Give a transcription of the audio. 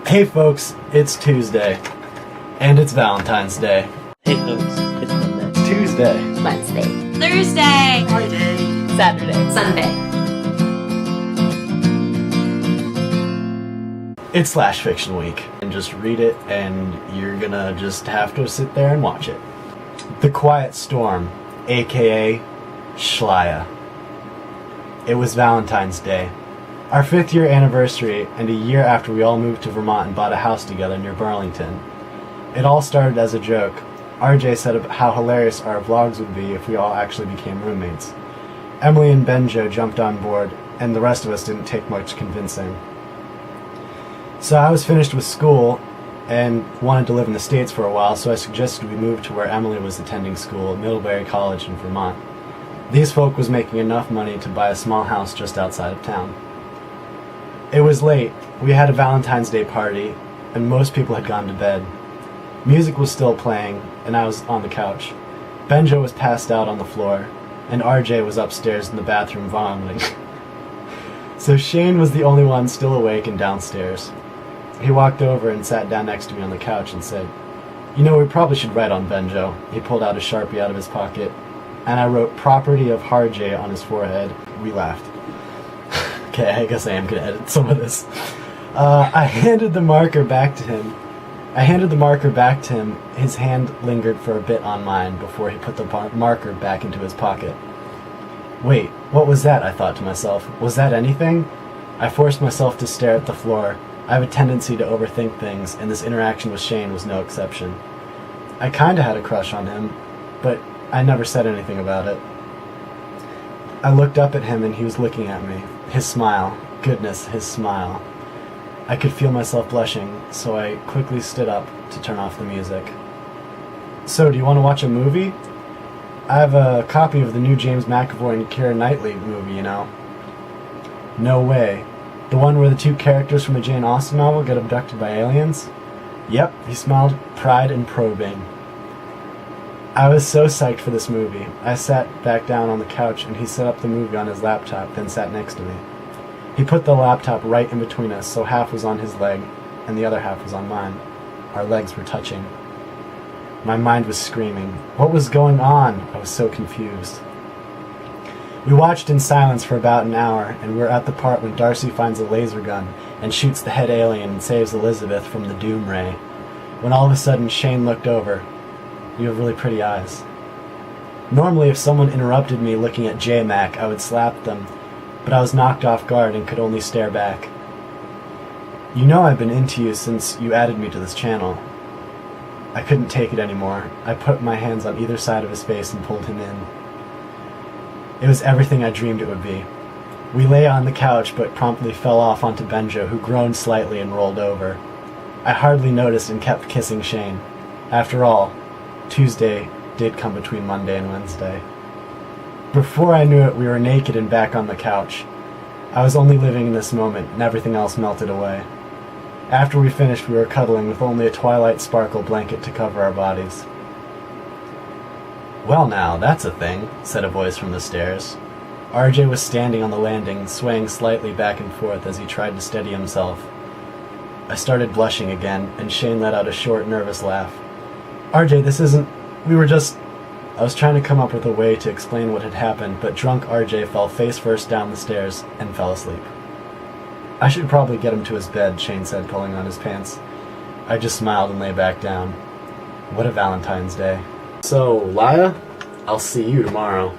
Hey folks, it's Tuesday, and it's Valentine's Day. Hey folks, it's Monday. Tuesday. Wednesday, Thursday, Friday. Saturday, Sunday. It's Slash Fiction Week, and just read it, and you're gonna just have to sit there and watch it. The Quiet Storm, aka Shlaia. It was Valentine's Day, our 5th year anniversary, and a year after we all moved to Vermont and bought a house together near Burlington. It all started as a joke. RJ said how hilarious our vlogs would be if we all actually became roommates. Emily and Benjo jumped on board, and the rest of us didn't take much convincing. So I was finished with school and wanted to live in the States for a while, so I suggested we move to where Emily was attending school at Middlebury College in Vermont. TheseFolk was making enough money to buy a small house just outside of town. It was late. We had a Valentine's Day party, and most people had gone to bed. Music was still playing, and I was on the couch. Benjo was passed out on the floor, and RJ was upstairs in the bathroom vomiting. So Shane was the only one still awake and downstairs. He walked over and sat down next to me on the couch and said, "You know, we probably should write on Benjo." He pulled out a Sharpie out of his pocket, and I wrote "Property of Harjay" on his forehead. We laughed. Okay, I guess I am going to edit some of this. I handed the marker back to him. His hand lingered for a bit on mine before he put the marker back into his pocket. Wait, what was that? I thought to myself. Was that anything? I forced myself to stare at the floor. I have a tendency to overthink things, and this interaction with Shane was no exception. I kinda had a crush on him, but I never said anything about it. I looked up at him and he was looking at me. His smile. Goodness, his smile. I could feel myself blushing, so I quickly stood up to turn off the music. "So, do you want to watch a movie? I have a copy of the new James McAvoy and Keira Knightley movie, you know." "No way. The one where the two characters from a Jane Austen novel get abducted by aliens?" "Yep," he smiled, pride and probing. I was so psyched for this movie. I sat back down on the couch and he set up the movie on his laptop, then sat next to me. He put the laptop right in between us, so half was on his leg and the other half was on mine. Our legs were touching. My mind was screaming. What was going on? I was so confused. We watched in silence for about an hour, and we're at the part when Darcy finds a laser gun and shoots the head alien and saves Elizabeth from the doom ray. When all of a sudden Shane looked over. "You have really pretty eyes." Normally if someone interrupted me looking at J-Mac, I would slap them, but I was knocked off guard and could only stare back. "You know I've been into you since you added me to this channel." I couldn't take it anymore. I put my hands on either side of his face and pulled him in. It was everything I dreamed it would be. We lay on the couch but promptly fell off onto Benjo, who groaned slightly and rolled over. I hardly noticed and kept kissing Shane. After all, Tuesday did come between Monday and Wednesday. Before I knew it, we were naked and back on the couch. I was only living in this moment, and everything else melted away. After we finished, we were cuddling with only a Twilight Sparkle blanket to cover our bodies. "Well now, that's a thing," said a voice from the stairs. RJ was standing on the landing, swaying slightly back and forth as he tried to steady himself. I started blushing again, and Shane let out a short, nervous laugh. "RJ, this isn't... we were just..." I was trying to come up with a way to explain what had happened, but drunk RJ fell face first down the stairs and fell asleep. "I should probably get him to his bed," Shane said, pulling on his pants. I just smiled and lay back down. What a Valentine's Day. So, Laia, I'll see you tomorrow.